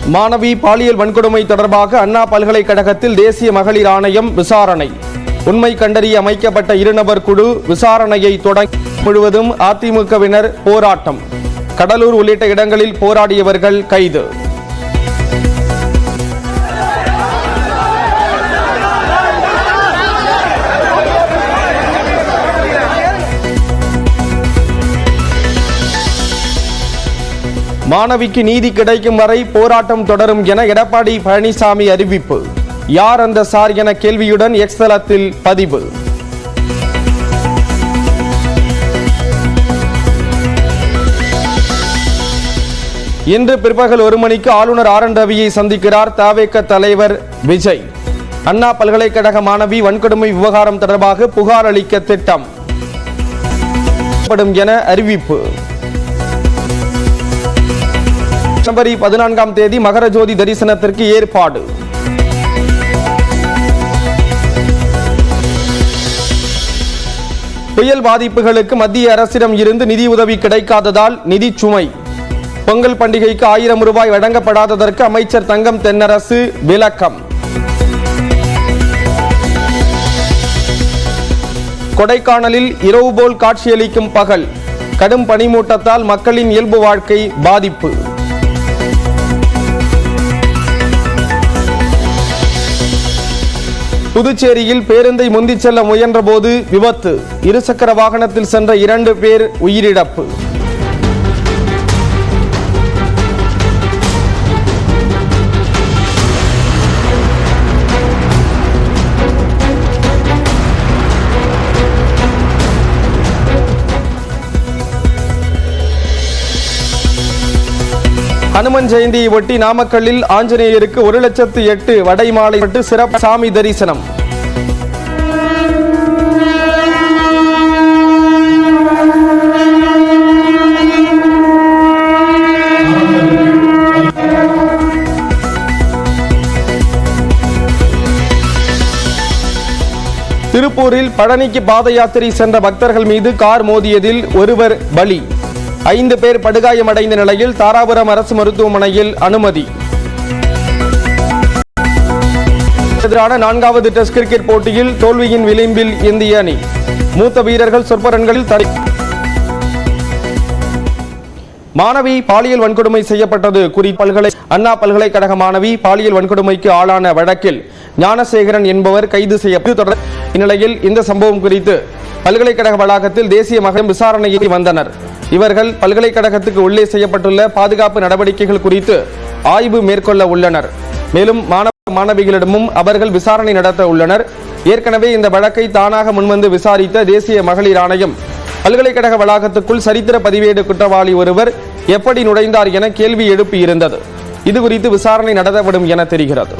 மாணவி பாலியல் வன்கொடுமை தொடர்பாக அண்ணா பல்கலைக்கழகத்தில் தேசிய மகளிர் ஆணையம் விசாரணை. உண்மை கண்டறிய அமைக்கப்பட்ட இருநபர் குழு விசாரணையை தொடங்கி முழுவதும் அதிமுகவினர் போராட்டம். கடலூர் உள்ளிட்ட இடங்களில் போராடியவர்கள் கைது. மாணவிக்கு நீதி கிடைக்கும் வரை போராட்டம் தொடரும் என எடப்பாடி பழனிசாமி அறிவிப்பு. யார் அந்த சார் என கேள்வியுடன் எக்ஸ் தளத்தில் பதிவு. இன்று பிற்பகல் 1 மணிக்கு ஆளுநர் ஆர் என் ரவியை சந்திக்கிறார் தவேக தலைவர் விஜய். அண்ணா பல்கலைக்கழக மாணவி வன்கொடுமை விவகாரம் தொடர்பாக புகார் அளிக்க திட்டம் என அறிவிப்பு. ஜனவரி 14ஆம் தேதி மகர ஜோதி தரிசனத்திற்கு ஏற்பாடு. புயல் பாதிப்புகளுக்கு மத்திய அரசிடம் இருந்து நிதி உதவி கிடைக்காததால் நிதி சுமை. பொங்கல் பண்டிகைக்கு 1000 ரூபாய் வழங்கப்படாததற்கு அமைச்சர் தங்கம் தென்னரசு விளக்கம். கொடைக்கானலில் இரவு போல் காட்சியளிக்கும் பகல். கடும் பனிமூட்டத்தால் மக்களின் இயல்பு வாழ்க்கை பாதிப்பு. புதுச்சேரியில் பேருந்தை முந்திச் செல்ல முயன்ற போது விபத்து. இருசக்கர வாகனத்தில் சென்ற 2 பேர் உயிரிழப்பு. ஹனுமன் ஜெயந்தியை ஒட்டி நாமக்கல்லில் ஆஞ்சநேயருக்கு 1,08,000 வடை மாலை சிறப்பு சாமி தரிசனம். திருப்பூரில் பழனிக்கு பாத யாத்திரை சென்ற பக்தர்கள் மீது கார் மோதியதில் ஒருவர் பலி. 5 பேர் படுகாயமடைந்த நிலையில் தாராபுரம் அரசு மருத்துவமனையில் அனுமதி. எதிரான 4வது டெஸ்ட் கிரிக்கெட் போட்டியில் தோல்வியின் விளிம்பில் இந்திய அணி. மூத்த வீரர்கள் சொற்ப ரன்களில் தடை. மாணவி பாலியல் வன்கொடுமை செய்யப்பட்டது குறித்து அண்ணா பல்கலைக்கழக மாணவி பாலியல் வன்கொடுமைக்கு ஆளான வழக்கில் ஞானசேகரன் என்பவர் கைது செய்யப்பட்டு இந்நிலையில் இந்த சம்பவம் குறித்து பல்கலைக்கழக வளாகத்தில் தேசிய மகளிர் விசாரணையை வந்தனர். இவர்கள் பல்கலைக்கழகத்துக்கு உள்ளே செய்யப்பட்டுள்ள பாதுகாப்பு நடவடிக்கைகள் குறித்து ஆய்வு மேற்கொள்ள உள்ளனர். மேலும் மாணவிகளிடமும் அவர்கள் விசாரணை நடத்த உள்ளனர். ஏற்கனவே இந்த வழக்கை தானாக முன்வந்து விசாரித்த தேசிய மகளிர் ஆணையம் பல்கலைக்கழக வளாகத்துக்குள் சரித்திர பதிவேடு குற்றவாளி ஒருவர் எப்படி நுழைந்தார் என கேள்வி எழுப்பியிருந்தது. இதுகுறித்து விசாரணை நடத்தப்படும் என தெரிகிறது.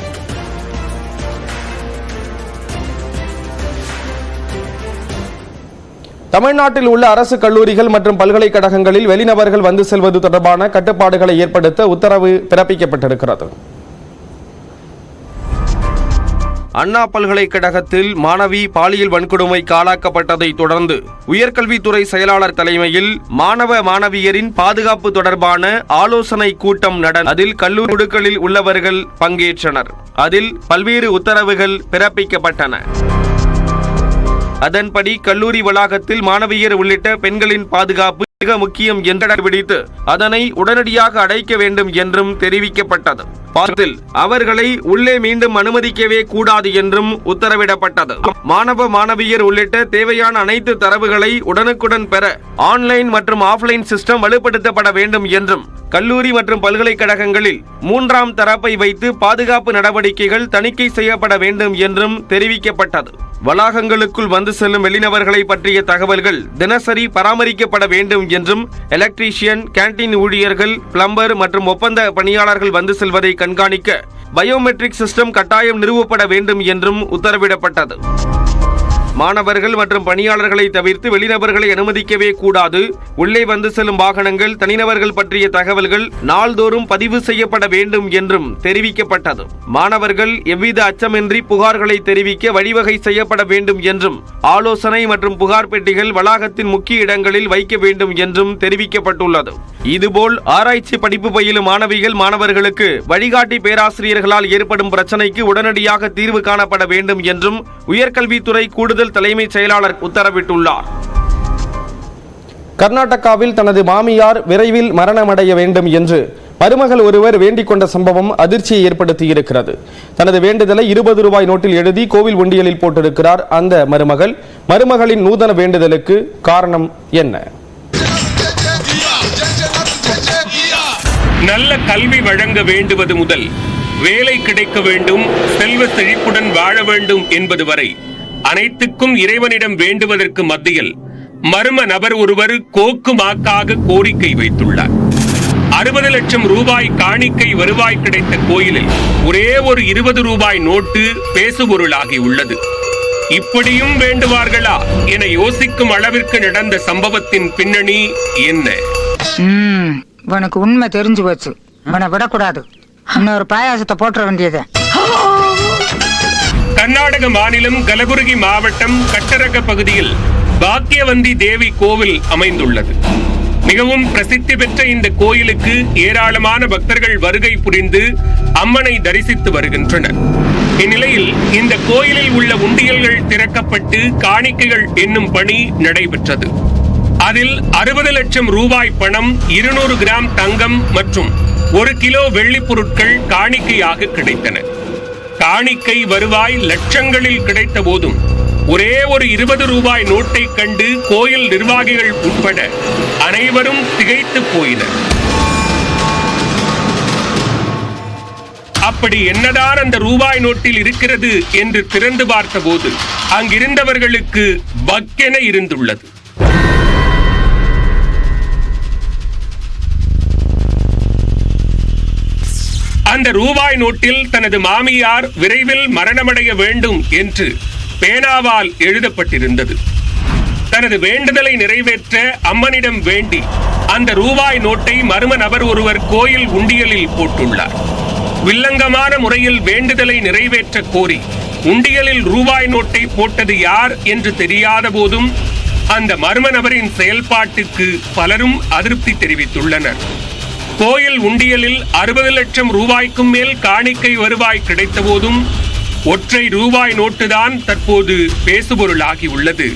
தமிழ்நாட்டில் உள்ள அரசு கல்லூரிகள் மற்றும் பல்கலைக்கழகங்களில் வெளிநபர்கள் வந்து செல்வது தொடர்பான கட்டுப்பாடுகளை ஏற்படுத்த உத்தரவு பிறப்பிக்கப்பட்டிருக்கிறது. அண்ணா பல்கலைக்கழகத்தில் மாணவி பாலியல் வன்கொடுமைக்கு ஆளாக்கப்பட்டதை தொடர்ந்து உயர்கல்வித்துறை செயலாளர் தலைமையில் மாணவ மாணவியரின் பாதுகாப்பு தொடர்பான ஆலோசனை கூட்டம் நடந்தது. அதில் கல்லூரிகளில் உள்ளவர்கள் பங்கேற்றனர். அதில் பல்வேறு உத்தரவுகள் பிறப்பிக்கப்பட்டன. அதன்படி கல்லூரி வளாகத்தில் மாணவியர் உள்ளிட்ட பெண்களின் பாதுகாப்பு மிக முக்கியம் என்று கண்டுபிடித்து அதனை உடனடியாக அடைக்க வேண்டும் என்றும் தெரிவிக்கப்பட்டது. பாடத்தில் அவர்களை உள்ளே மீண்டும் அனுமதிக்கவே கூடாது என்றும் உத்தரவிடப்பட்டது. மாணவ மாணவியர் உள்ளிட்ட தேவையான அனைத்து தரவுகளை உடனுக்குடன் பெற ஆன்லைன் மற்றும் ஆஃப்லைன் சிஸ்டம் வலுப்படுத்தப்பட வேண்டும் என்றும் கல்லூரி மற்றும் பல்கலைக்கழகங்களில் 3ஆம் தரப்பை வைத்து பாதுகாப்பு நடவடிக்கைகள் தணிக்கை செய்யப்பட வேண்டும் என்றும் தெரிவிக்கப்பட்டது. வளாகங்களுக்குள் வந்து செல்லும் வெளிநபர்களை பற்றிய தகவல்கள் தினசரி பராமரிக்கப்பட வேண்டும் என்றும் எலக்ட்ரீஷியன், கேண்டீன் ஊழியர்கள், பிளம்பர் மற்றும் ஒப்பந்த பணியாளர்கள் வந்து செல்வதை கண்காணிக்க பயோமெட்ரிக் சிஸ்டம் கட்டாயம் நிறுவப்பட வேண்டும் என்றும் உத்தரவிடப்பட்டது. மாணவர்கள் மற்றும் பணியாளர்களை தவிர்த்து வெளிநபர்களை அனுமதிக்கவே கூடாது. உள்ளே வந்து செல்லும் வாகனங்கள், தனிநபர்கள் பற்றிய தகவல்கள் நாள்தோறும் பதிவு செய்யப்பட வேண்டும் என்றும் தெரிவிக்கப்பட்டது. மாணவர்கள் எவ்வித அச்சமின்றி புகார்களை தெரிவிக்க வழிவகை செய்யப்பட வேண்டும் என்றும், ஆலோசனை மற்றும் புகார் பெட்டிகள் வளாகத்தின் முக்கிய இடங்களில் வைக்க வேண்டும் என்றும் தெரிவிக்கப்பட்டுள்ளது. இதுபோல் ஆராய்ச்சி படிப்பு பயிலும் மாணவிகள் மாணவர்களுக்கு வழிகாட்டி பேராசிரியர்களால் ஏற்படும் பிரச்சனைக்கு உடனடியாக தீர்வு காணப்பட வேண்டும் என்றும் உயர்கல்வித்துறை கூடுதல் தலைமைச் செயலாளர் உத்தரவிட்டுள்ளார். கர்நாடகாவில் தனது மாமியார் விரைவில் மரணமடைய வேண்டும் என்று மருமகள் ஒருவர் வேண்டிக் கொண்ட சம்பவம் அதிர்ச்சியை ஏற்படுத்தியிருக்கிறது. தனது வேண்டுதலை 20 ரூபாய் நோட்டில் எழுதி கோவில் உண்டியலில் போட்டிருக்கிறார் அந்த மருமகள். மருமகளின் நூதன வேண்டுதலுக்கு காரணம் என்ன? நல்ல கல்வி வழங்க வேண்டுவது முதல் வேலை கிடைக்க வேண்டும், செல்வ செழிப்புடன் வாழ வேண்டும் என்பது வரை அனைத்துக்கும் இறைவனிடம் வேண்டுவதற்கு மத்தியில் மர்ம நபர் ஒருவர் கோக்குமாக்காக கோரிக்கை வைத்துள்ளார். 60 லட்சம் ரூபாய் காணிக்கை வருவாய் கிடைத்த கோயிலில் ஒரே ஒரு 20 ரூபாய் நோட்டு பேசுபொருளாகி உள்ளது. இப்படியும் வேண்டுவார்களா என யோசிக்கும் அளவிற்கு நடந்த சம்பவத்தின் பின்னணி என்ன? உனக்கு உண்மை தெரிஞ்சு போச்சு, உன்னை விடக்கூடாது. இன்னொரு பாயாசத்தை போற்ற வேண்டியது. கர்நாடக மாநிலம் கலபுரகி மாவட்டம் கட்டரக பகுதியில் பாக்கியவந்தி தேவி கோவில் அமைந்துள்ளது. மிகவும் பிரசித்தி பெற்ற இந்த கோயிலுக்கு ஏராளமான பக்தர்கள் வருகை புரிந்து அம்மனை தரிசித்து வருகின்றனர். இந்நிலையில் இந்த கோயிலில் உள்ள உண்டியல்கள் திறக்கப்பட்டு காணிக்கைகள் என்னும் பணி நடைபெற்றது. அதில் 60 லட்சம் ரூபாய் பணம், 200 கிராம் தங்கம் மற்றும் 1 கிலோ வெள்ளி பொருட்கள் காணிக்கையாக கிடைத்தன. காணிக்கை வருவாய் லட்சங்களில் கிடைத்த போதும் ஒரே ஒரு 20 ரூபாய் நோட்டை கண்டு கோயில் நிர்வாகிகள் உட்பட அனைவரும் திகைத்து போயினர். அப்படி என்னதான் அந்த ரூபாய் நோட்டில் இருக்கிறது என்று திறந்து பார்த்தபோது அங்கிருந்தவர்களுக்கு பக்கென இருந்துள்ளது. அந்த ரூபாய் நோட்டில் தனது மாமியார் விரைவில் மரணமடைய வேண்டும் என்று பேனாவால் எழுதப்பட்டிருந்தது. தனது வேண்டுதலை நிறைவேற்ற அம்மனிடம் வேண்டி அந்த ரூபாய் நோட்டை மர்ம நபர் ஒருவர் கோயில் உண்டியலில் போட்டுள்ளார். வில்லங்கமான முறையில் வேண்டுதலை நிறைவேற்ற கோரி உண்டியலில் ரூபாய் நோட்டை போட்டது யார் என்று தெரியாத போதும் அந்த மர்ம நபரின் செயல்பாட்டுக்கு பலரும் அதிருப்தி தெரிவித்துள்ளனர். கோயில் உண்டியலில் 60 லட்சம் ரூபாய்க்கும் மேல் காணிக்கை வருவாய் கிடைத்த போதும் ஒற்றை ரூபாய் நோட்டுதான் தற்போது பேசுபொருளாகி உள்ளது.